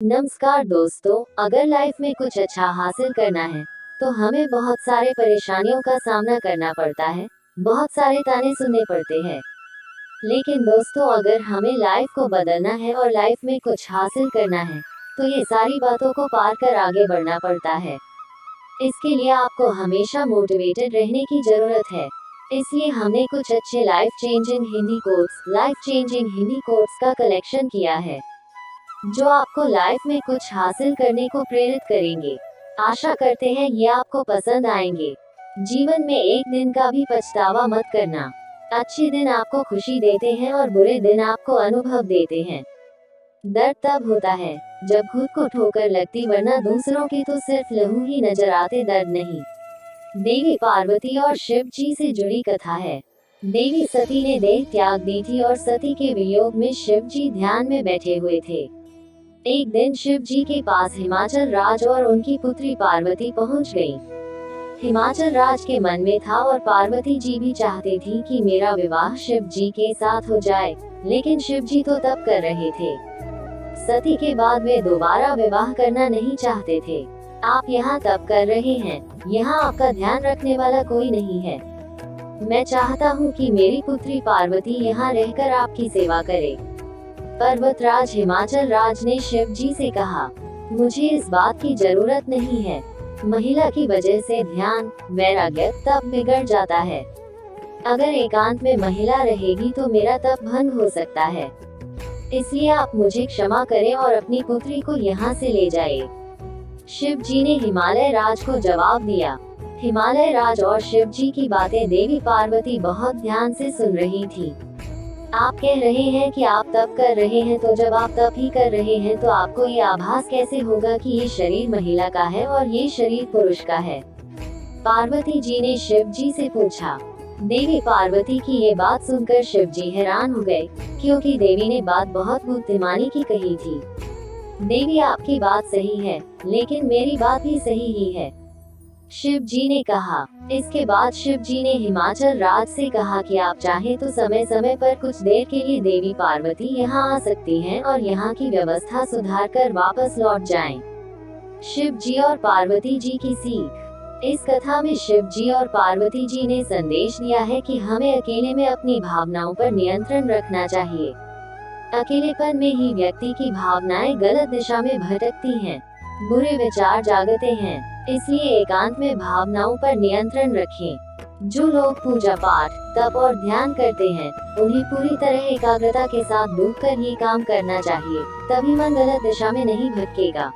नमस्कार दोस्तों, अगर लाइफ में कुछ अच्छा हासिल करना है तो हमें बहुत सारे परेशानियों का सामना करना पड़ता है, बहुत सारे ताने सुनने पड़ते हैं। लेकिन दोस्तों, अगर हमें लाइफ को बदलना है और लाइफ में कुछ हासिल करना है तो ये सारी बातों को पार कर आगे बढ़ना पड़ता है। इसके लिए आपको हमेशा मोटिवेटेड रहने की जरूरत है। इसलिए हमने कुछ अच्छे लाइफ चेंजिंग हिंदी कोट्स का कलेक्शन किया है जो आपको लाइफ में कुछ हासिल करने को प्रेरित करेंगे। आशा करते हैं ये आपको पसंद आएंगे। जीवन में एक दिन का भी पछतावा मत करना। अच्छे दिन आपको खुशी देते हैं और बुरे दिन आपको अनुभव देते हैं। दर्द तब होता है जब खुद को ठोकर लगती, वरना दूसरों के तो सिर्फ लहू ही नजर आते, दर्द नहीं। देवी पार्वती और शिव जी से जुड़ी कथा है। देवी सती ने देह त्याग दी थी और सती के वियोग में शिव जी ध्यान में बैठे हुए थे। एक दिन शिव जी के पास हिमाचल राज और उनकी पुत्री पार्वती पहुंच गईं। हिमाचल राज के मन में था और पार्वती जी भी चाहते थी कि मेरा विवाह शिव जी के साथ हो जाए, लेकिन शिव जी तो तप कर रहे थे। सती के बाद वे दोबारा विवाह करना नहीं चाहते थे। आप यहाँ तप कर रहे हैं, यहाँ आपका ध्यान रखने वाला कोई नहीं है। मैं चाहता हूँ कि मेरी पुत्री पार्वती यहाँ रहकर आपकी सेवा करे। पर्वतराज हिमाचल राज ने शिव जी से कहा, मुझे इस बात की जरूरत नहीं है। महिला की वजह से ध्यान, वैराग्य, तप बिगड़ जाता है। अगर एकांत में महिला रहेगी तो मेरा तप भंग हो सकता है। इसलिए आप मुझे क्षमा करें और अपनी पुत्री को यहाँ से ले जाएं। शिव जी ने हिमालय राज को जवाब दिया। हिमालय राज और शिव जी की बातें देवी पार्वती बहुत ध्यान से सुन रही थी। आप कह रहे हैं कि आप तप कर रहे हैं, तो जब आप तप ही कर रहे हैं तो आपको ये आभास कैसे होगा कि ये शरीर महिला का है और ये शरीर पुरुष का है? पार्वती जी ने शिव जी से पूछा। देवी पार्वती की ये बात सुनकर शिव जी हैरान हो गए, क्योंकि देवी ने बात बहुत बुद्धिमानी की कही थी। देवी, आपकी बात सही है, लेकिन मेरी बात भी सही ही है, शिव जी ने कहा। इसके बाद शिव जी ने हिमाचल राज से कहा कि आप चाहें तो समय समय पर कुछ देर के लिए देवी पार्वती यहाँ आ सकती हैं और यहाँ की व्यवस्था सुधार कर वापस लौट जाएं। शिव जी और पार्वती जी की सीख। इस कथा में शिव जी और पार्वती जी ने संदेश दिया है कि हमें अकेले में अपनी भावनाओं पर नियंत्रण रखना चाहिए। अकेलेपन में ही व्यक्ति की भावनाएं गलत दिशा में भटकती हैं, बुरे विचार जागते हैं। इसलिए एकांत में भावनाओं पर नियंत्रण रखें। जो लोग पूजा पाठ, तप और ध्यान करते हैं, उन्हें पूरी तरह एकाग्रता के साथ डूबकर ये काम करना चाहिए, तभी मन गलत दिशा में नहीं भटकेगा।